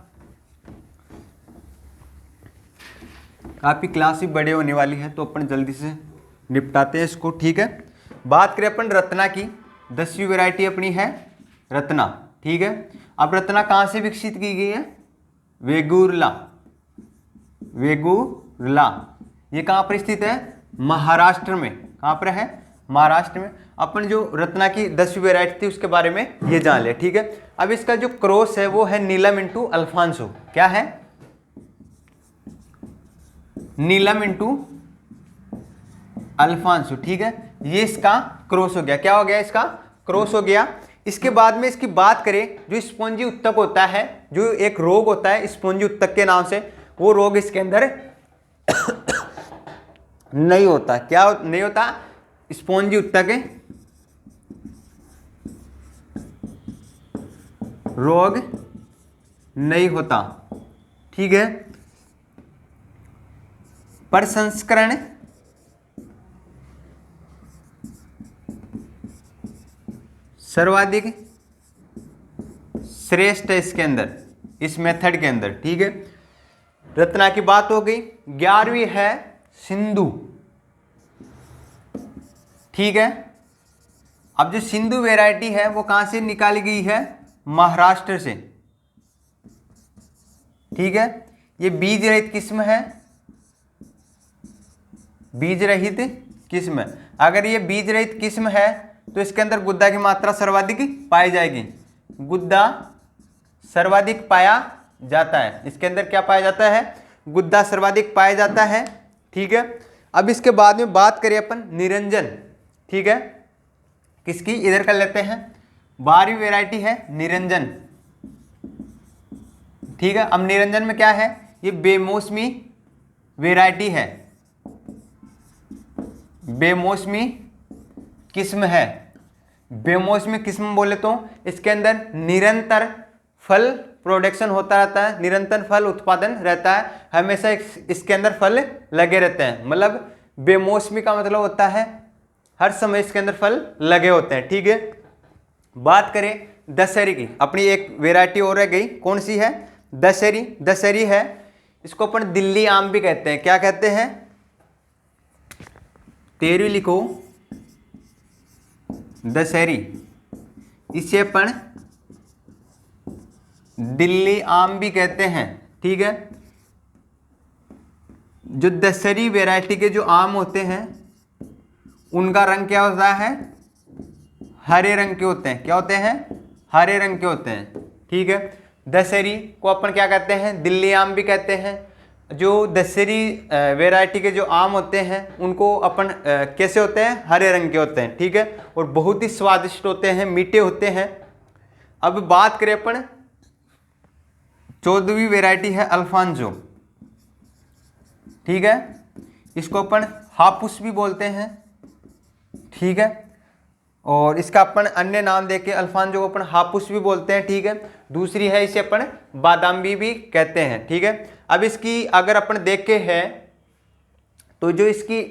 आपकी क्लास भी बड़े होने वाली है तो अपन जल्दी से निपटाते हैं इसको। ठीक है। बात करें अपन रत्ना की, 10वीं वैरायटी अपनी है रत्ना। ठीक है। अब रत्ना कहाँ से विकसित की गई है? वेगुर्ला। वेगुर्ला ये कहाँ पर स्थित है? महाराष्ट्र में। कहाँ पर है? महाराष्ट्र में। अपन जो रत्ना की 10वीं वैरायटी थी उसके बारे में ये जान ले। ठीक है। अब इसका जो क्रॉस है वो है नीलम इंटू अल्फांसो। क्या है? नीलम इंटू अल्फांसो। ठीक है। ये इसका क्रॉस हो गया। क्या हो गया? इसका क्रॉस हो गया। इसके बाद में इसकी बात करें, जो स्पॉन्जी उत्तक होता है, जो एक रोग होता है स्पॉन्जी उत्तक के नाम से, वो रोग इसके अंदर नहीं होता। क्या नहीं होता? स्पॉन्जी उत्तक रोग नहीं होता। ठीक है। प्रसंस्करण सर्वाधिक श्रेष्ठ है इसके अंदर, इस मेथड के अंदर। ठीक है। रत्ना की बात हो गई। 11वीं है सिंधु। ठीक है। अब जो सिंधु वैरायटी है वो कहां से निकाली गई है? महाराष्ट्र से। ठीक है। ये बीज रहित किस्म है, बीज रहित किस्म। अगर ये बीज रहित किस्म है तो इसके अंदर गुद्दा की मात्रा सर्वाधिक पाई जाएगी। गुद्दा सर्वाधिक पाया जाता है। इसके अंदर क्या पाया जाता है? गुद्दा सर्वाधिक पाया जाता है। ठीक है, अब इसके बाद में बात करें अपन निरंजन। ठीक है, किसकी? इधर कर लेते हैं, 12वीं वैरायटी है निरंजन। ठीक है, अब निरंजन में क्या है? ये बेमौसमी वैरायटी है, बेमौसमी किस्म है। बेमौसमी किस्म बोले तो इसके अंदर निरंतर फल प्रोडक्शन होता रहता है, निरंतर फल उत्पादन रहता है, हमेशा इसके अंदर फल लगे रहते हैं। मतलब बेमौसमी का मतलब होता है हर समय इसके अंदर फल लगे होते हैं। ठीक है, बात करें दशहरी की, अपनी एक वैरायटी और रह गई, कौन सी है? दशहरी। दशहरी है, इसको अपन दिल्ली आम भी कहते हैं। क्या कहते हैं? 13वीं लिखो, दशहरी। इसे अपन दिल्ली आम भी कहते हैं। ठीक है, जो दशहरी वैरायटी के जो आम होते हैं उनका रंग क्या होता है? हरे रंग के होते हैं। क्या होते हैं? हरे रंग के होते हैं। ठीक है, दशहरी को अपन क्या कहते हैं? दिल्ली आम भी कहते हैं। जो दशहरी वैरायटी के जो आम होते हैं उनको अपन कैसे होते हैं? हरे रंग के होते हैं। ठीक है, और बहुत ही स्वादिष्ट होते हैं, मीठे होते हैं। अब बात करें अपन 14वीं वैरायटी है अल्फांजो। ठीक है, इसको अपन हापुस भी बोलते हैं। ठीक है, और इसका अपन अन्य नाम देके अल्फांजो को अपन हापुस भी बोलते हैं। ठीक है, दूसरी है इसे अपन बादामी भी कहते हैं। ठीक है, अब इसकी अगर अपन देखे हैं तो जो इसकी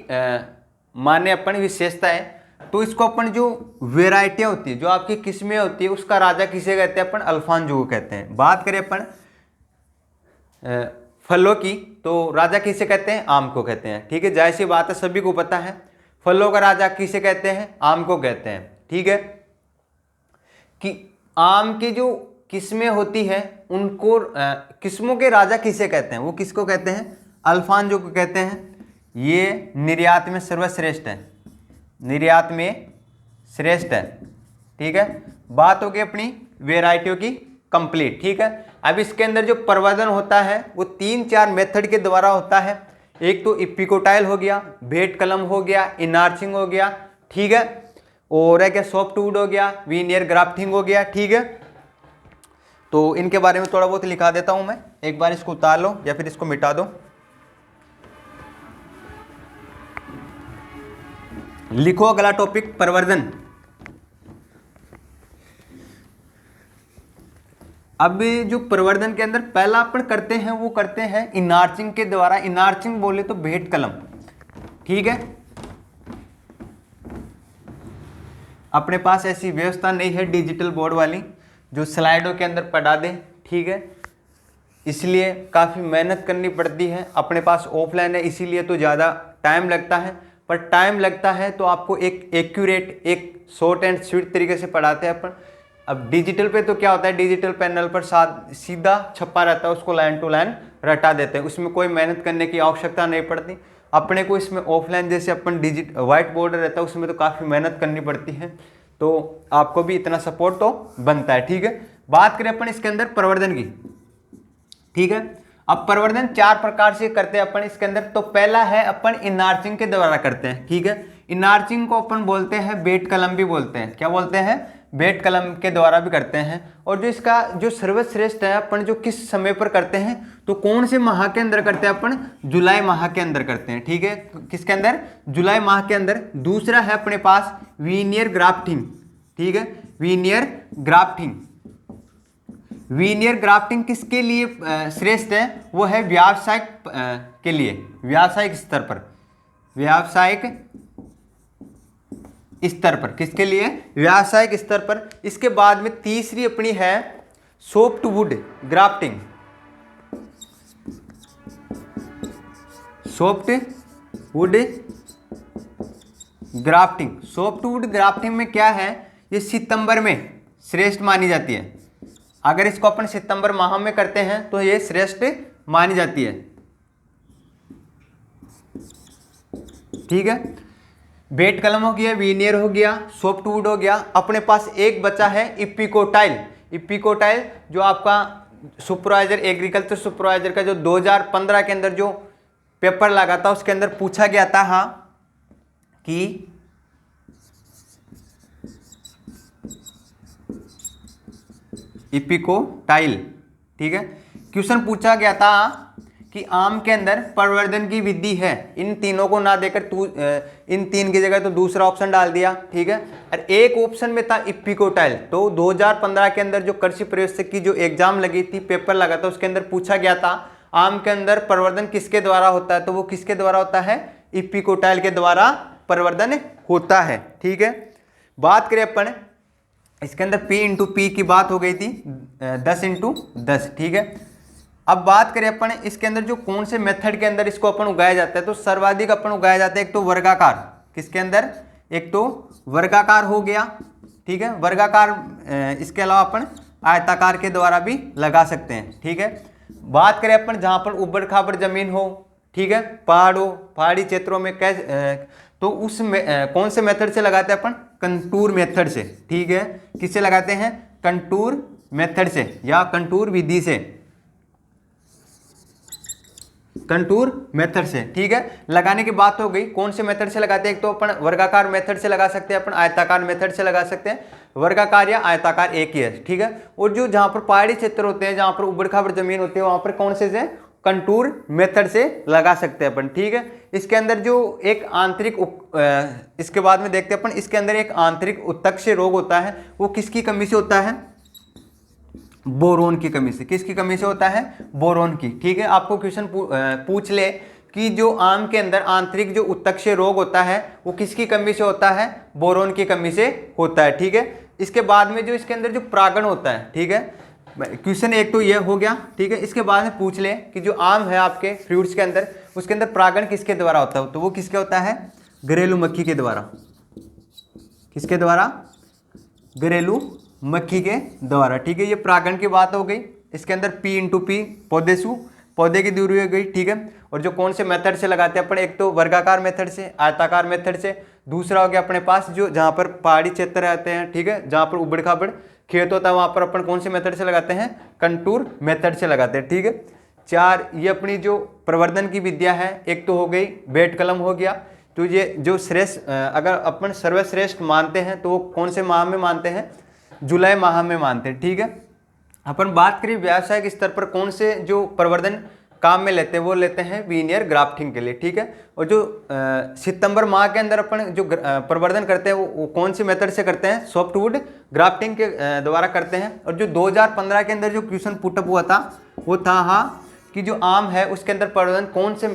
माने अपन विशेषता है, तो इसको अपन जो वेराइटियाँ होती है, जो आपकी किस्में होती है, उसका राजा किसे कहते हैं? अपन अल्फांजो को कहते हैं। बात करें अपन फलों की, तो राजा किसे कहते हैं? आम को कहते हैं। ठीक है, जाहिर सी बात है, सभी को पता है फलों का राजा किसे कहते हैं? आम को कहते हैं। ठीक है, कि आम की जो किस्में होती है उनको किस्मों के राजा किसे कहते हैं? वो किसको कहते हैं? अल्फांजो को कहते हैं। ये निर्यात में सर्वश्रेष्ठ है, निर्यात में श्रेष्ठ है। ठीक है, बात होगी अपनी वेराइटियों की कंप्लीट। ठीक है, अब इसके अंदर जो प्रवर्धन होता है वो 3-4 मेथड के द्वारा होता है। एक तो इपिकोटाइल हो गया, भेट कलम हो गया, इनार्चिंग हो गया। ठीक है, और है क्या? सॉफ्टवुड हो गया, वीनियर ग्राफ्टिंग हो गया। ठीक है, तो इनके बारे में थोड़ा बहुत लिखा देता हूं मैं, एक बार इसको उतार लो या फिर इसको मिटा दो। लिखो अगला टॉपिक, प्रवर्धन। अब जो प्रवर्धन के अंदर पहला अपन करते हैं वो करते हैं इनार्चिंग के द्वारा। इनार्चिंग बोले तो भेट कलम। ठीक है, अपने पास ऐसी व्यवस्था नहीं है डिजिटल बोर्ड वाली जो स्लाइडों के अंदर पढ़ा दे। ठीक है, इसलिए काफ़ी मेहनत करनी पड़ती है। अपने पास ऑफलाइन है इसीलिए तो ज़्यादा टाइम लगता है, पर टाइम लगता है तो आपको एक एक्यूरेट, एक शॉर्ट एंड स्वीट तरीके से पढ़ाते हैं अपन। अब डिजिटल पे तो क्या होता है, डिजिटल पैनल पर सीधा छपा रहता है, उसको लाइन टू लाइन रटा देते हैं, उसमें कोई मेहनत करने की आवश्यकता नहीं पड़ती। अपने को इसमें ऑफलाइन जैसे अपन व्हाइट बोर्ड रहता है उसमें तो काफ़ी मेहनत करनी पड़ती है, तो आपको भी इतना सपोर्ट तो बनता है। ठीक है, बात करें अपन इसके अंदर प्रवर्धन की। ठीक है, अब प्रवर्धन 4 प्रकार से करते हैं अपन इसके अंदर। तो पहला है अपन इनार्चिंग के द्वारा करते हैं। ठीक है, इनार्चिंग को अपन बोलते हैं बेट कलम भी बोलते हैं। क्या बोलते हैं? बेट कलम के द्वारा भी करते हैं। और जो इसका जो सर्वश्रेष्ठ है, अपन जो किस समय पर करते हैं, तो कौन से माह के अंदर करते हैं? अपन जुलाई माह के अंदर करते हैं। ठीक है, किसके अंदर? जुलाई माह के अंदर। दूसरा है अपने पास वीनियर ग्राफ्टिंग। ठीक है, वीनियर ग्राफ्टिंग। वीनियर ग्राफ्टिंग किसके लिए श्रेष्ठ है? वो है व्यावसायिक के लिए, व्यावसायिक स्तर पर, व्यावसायिक स्तर पर। किसके लिए? व्यावसायिक स्तर पर। इसके बाद में तीसरी अपनी है softwood grafting. Softwood grafting. Softwood grafting में क्या है, ये सितंबर में श्रेष्ठ मानी जाती है। अगर इसको अपन सितंबर माह में करते हैं तो ये श्रेष्ठ मानी जाती है। ठीक है, बेट कलम हो गया, वीनियर हो गया, सॉफ्टवुड हो गया। अपने पास एक बचा है इपिकोटाइल। इपिकोटाइल जो आपका सुपरवाइजर एग्रीकल्चर सुपरवाइजर का जो 2015 के अंदर जो पेपर लगा था उसके अंदर पूछा गया था हाँ कि इपिकोटाइल, ठीक है, क्वेश्चन पूछा गया था कि आम के अंदर प्रवर्धन की विधि है, इन तीनों को ना देकर इन तीन की जगह तो दूसरा ऑप्शन डाल दिया, ठीक है। और एक ऑप्शन में था इपिकोटाइल। तो 2015 के अंदर जो कृषि प्रवेशिक की जो एग्जाम लगी थी, पेपर लगा था, उसके अंदर पूछा गया था आम के अंदर प्रवर्धन किसके द्वारा होता है, तो वो किसके द्वारा होता है, इपिकोटाइल के द्वारा प्रवर्धन होता है, ठीक है। बात करें अपन इसके अंदर P इंटू पी की बात हो गई थी 10 इंटू 10, ठीक है। अब बात करें अपन इसके अंदर जो कौन से मेथड के अंदर इसको अपन उगाया जाता है, तो सर्वाधिक अपन उगाया जाता है एक तो वर्गाकार, किसके अंदर, एक तो वर्गाकार हो गया, ठीक है, वर्गाकार, इसके अलावा अपन आयताकार के द्वारा भी लगा सकते हैं, ठीक है। बात करें अपन जहां पर उबड़ खाबड़ जमीन हो, ठीक है, पहाड़ी क्षेत्रों में तो उस कौन से मेथड से लगाते हैं अपन, कंटूर मेथड से, ठीक है। किससे लगाते हैं, कंटूर मेथड से या कंटूर विधि से, कंटूर मेथड से, ठीक है। लगाने की बात हो गई, कौन से मेथड से लगाते हैं, एक तो अपन वर्गाकार मेथड से लगा सकते हैं, अपन आयताकार मेथड से लगा सकते हैं, वर्गाकार या आयताकार एक ही है, ठीक है। और जो जहां पर पहाड़ी क्षेत्र होते हैं, जहां पर उबड़ खाबड़ जमीन होती है, वहां पर कौन से कंटूर मेथड से लगा सकते हैं अपन, ठीक है। इसके अंदर जो एक आंतरिक इसके बाद में देखते हैं अपन, इसके अंदर एक आंतरिक उत्तक्ष रोग होता है, वो किसकी कमी से होता है, बोरोन की कमी से। किसकी कमी से होता है, बोरोन की, ठीक है। आपको क्वेश्चन पूछ ले कि जो आम के अंदर आंतरिक जो उत्तक्षय रोग होता है वो किसकी कमी से होता है, बोरोन की कमी से होता है, ठीक है। इसके बाद में जो इसके अंदर जो परागण होता है, ठीक है, क्वेश्चन एक तो ये हो गया, ठीक है। इसके बाद में पूछ ले कि जो आम है आपके फ्रूट्स के अंदर, उसके अंदर परागण किसके द्वारा होता है, तो वो किसके होता है, घरेलू मक्खी के द्वारा। किसके द्वारा, घरेलू मक्खी के द्वारा, ठीक है। ये परागण की बात हो गई। इसके अंदर P इंटू पी पौधे की दूरी हो गई, ठीक है। और जो कौन से मेथड से लगाते हैं अपन, एक तो वर्गाकार मेथड से, आयताकार मेथड से, दूसरा हो गया अपने पास जो जहां पर पहाड़ी क्षेत्र रहते हैं, ठीक है, जहां पर उबड़ खाबड़ खेत होता है, वहां पर अपन कौन से मेथड से लगाते हैं, कंटूर मेथड से लगाते हैं, ठीक है। चार, ये अपनी जो प्रवर्धन की विद्या है, एक तो हो गई बेड कलम हो गया। तो ये जो श्रेष्ठ, अगर अपन सर्वश्रेष्ठ मानते हैं तो वो कौन से माह में मानते हैं, जुलाई माह में मानते हैं, ठीक है। अपन बात करें व्यावसायिक स्तर पर कौन से जो प्रवर्धन काम में लेते हैं, वो लेते हैं वीनियर ग्राफ्टिंग के लिए, ठीक है। और जो सितंबर माह के अंदर अपन जो प्रवर्धन करते हैं वो कौन से मेथड से करते हैं, सॉफ्टवुड ग्राफ्टिंग के द्वारा करते हैं। और जो 2015 के अंदर जो क्वेश्चन पुटअप हुआ था वो था हाँ कि जो आम है उसके अंदर प्रवर्धन कौन से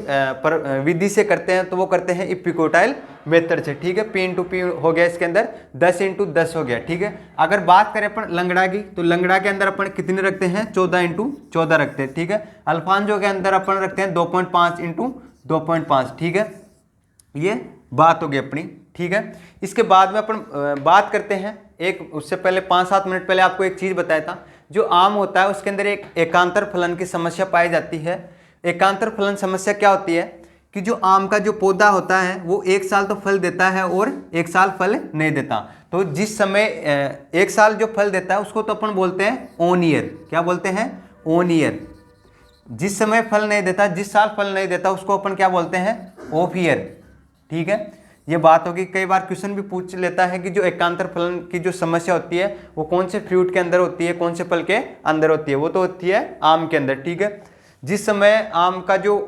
विधि से करते हैं, तो वो करते हैं इपिकोटाइल मेथड से, ठीक है। P इंटू पी हो गया, इसके अंदर 10 इंटू 10 हो गया, ठीक है। अगर बात करें अपन लंगड़ा की, तो लंगड़ा के अंदर अपन कितने रखते हैं, 14 इंटू 14 रखते हैं, ठीक है। अल्फांजो के अंदर अपन रखते हैं 2.5 इंटू 2.5, ठीक है। ये बात होगी अपनी, ठीक है। इसके बाद में अपन बात करते हैं, एक उससे पहले 5-7 मिनट पहले आपको एक चीज़ बताया था, जो आम होता है उसके अंदर एक एकांतर फलन की समस्या पाई जाती है। एकांतर फलन समस्या क्या होती है कि जो आम का जो पौधा होता है वो एक साल तो फल देता है और एक साल फल नहीं देता। तो जिस समय एक साल जो फल देता है उसको तो अपन बोलते हैं ऑन ईयर। क्या बोलते हैं, ऑन ईयर। जिस समय फल नहीं देता, जिस साल फल नहीं देता, उसको अपन क्या बोलते हैं, ऑफ ईयर, ठीक है। ये बात होगी। कई बार क्वेश्चन भी पूछ लेता है कि जो एकांतर फलन की जो समस्या होती है वो कौन से फ्रूट के अंदर होती है, कौन से फल के अंदर होती है, वो तो होती है आम के अंदर, ठीक है। जिस समय आम का जो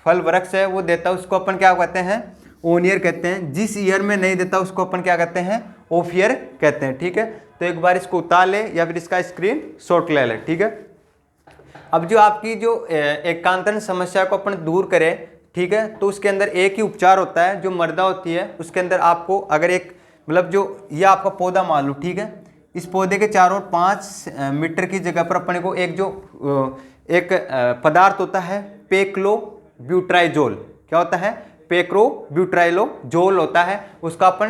फल वृक्ष है वो देता है उसको अपन क्या कहते हैं, ऑन ईयर कहते हैं। जिस ईयर में नहीं देता उसको अपन क्या कहते हैं, ऑफ ईयर कहते हैं, ठीक है। तो एक बार इसको उतार ले या फिर इसका स्क्रीन शॉट ले ले, ठीक है। अब जो आपकी जो एकांतर समस्या को अपन दूर करें, ठीक है, तो उसके अंदर एक ही उपचार होता है। जो मर्दा होती है उसके अंदर आपको अगर एक मतलब जो ये आपका पौधा मान लो, ठीक है, इस पौधे के चारों 5 मीटर की जगह पर अपने को एक जो एक पदार्थ होता है पेक्लोब्यूट्राइजोल। क्या होता है, पेक्लोब्यूट्राइजोल होता है, उसका अपन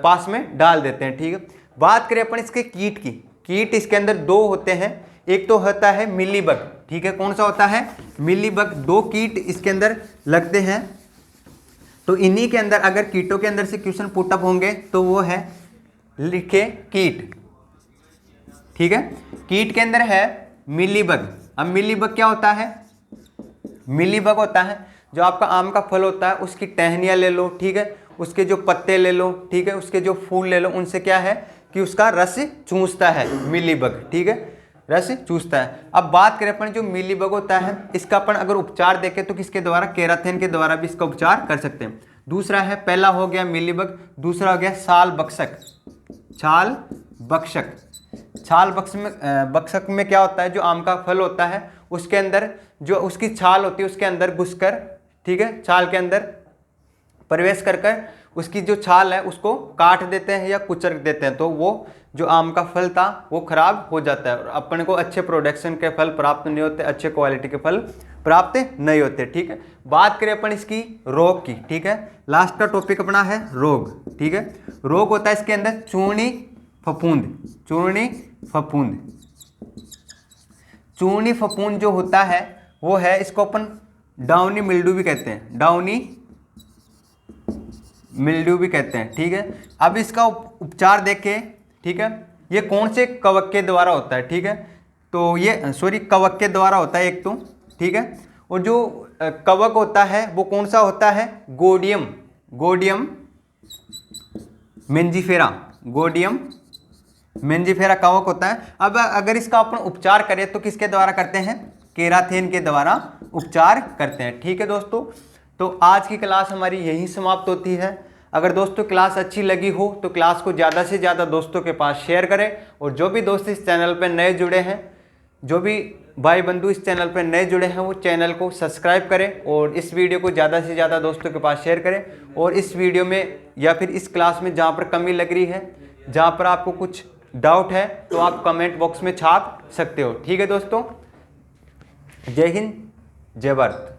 पास में डाल देते हैं, ठीक है। बात करें अपन इसके कीट की, कीट इसके अंदर 2 होते हैं। एक तो होता है मिलीबग, ठीक है। कौन सा होता है, मिलीबग। 2 कीट इसके अंदर लगते हैं। तो इन्हीं के अंदर अगर कीटों के अंदर से क्वेश्चन पुटअप होंगे तो वो है लिखे कीट, ठीक है। कीट के अंदर है मिलीबग। अब मिलीबग क्या होता है? मिलीबग होता है जो आपका आम का फल होता है उसकी टहनियाँ ले लो, ठीक है, उसके जो पत्ते ले लो, ठीक है, उसके जो फूल ले लो, उनसे क्या है कि उसका रस चूसता है मिलीबग, ठीक है, रस चूसता है। अब बात करें अपन जो मिलीबग होता है इसका अपन अगर उपचार देखें तो किसके द्वारा? केराथिन के द्वारा भी इसका उपचार कर सकते हैं। दूसरा है, पहला हो गया मिलीबग, दूसरा हो गया साल बक्सक। छाल बक्सक, छाल बक्सक में क्या होता है? जो आम का फल होता है उसके अंदर जो उसकी छाल होती है उसके अंदर घुसकर, ठीक है, छाल के अंदर प्रवेश कर कर उसकी जो छाल है उसको काट देते हैं या कुचल देते हैं, तो वो जो आम का फल था वो खराब हो जाता है और अपन को अच्छे प्रोडक्शन के फल प्राप्त नहीं होते, अच्छे क्वालिटी के फल प्राप्त नहीं होते, ठीक है। बात करें अपन इसकी रोग की, ठीक है, लास्ट का टॉपिक अपना है रोग, ठीक है। रोग होता है इसके अंदर चूर्णी फफूंद, चूर्णी फफूंद। चूर्णी फफूंद जो होता है वो है, इसको अपन डाउनी मिल्ड्यू भी कहते हैं, डाउनी मिल्ड्यू भी कहते हैं, ठीक है। अब इसका उपचार देखें, ठीक है, ये कौन से कवक के द्वारा होता है, ठीक है, तो ये कवक के द्वारा होता है एक तो, ठीक है, और जो कवक होता है वो कौन सा होता है? गोडियम, गोडियम मेंजिफेरा, गोडियम मेंजिफेरा कवक होता है। अब अगर इसका अपन उपचार करें तो किसके द्वारा करते हैं? केराथिन के द्वारा उपचार करते हैं, ठीक है दोस्तों। तो आज की क्लास हमारी यहीं समाप्त होती है। अगर दोस्तों क्लास अच्छी लगी हो तो क्लास को ज़्यादा से ज़्यादा दोस्तों के पास शेयर करें, और जो भी दोस्त इस चैनल पर नए जुड़े हैं, जो भी भाई बंधु इस चैनल पर नए जुड़े हैं, वो चैनल को सब्सक्राइब करें और इस वीडियो को ज़्यादा से ज़्यादा दोस्तों के पास शेयर करें। और इस वीडियो में या फिर इस क्लास में जहाँ पर कमी लग रही है, जहाँ पर आपको कुछ डाउट है, तो आप कमेंट बॉक्स में छाप सकते हो, ठीक है दोस्तों। जय हिंद, जय भारत।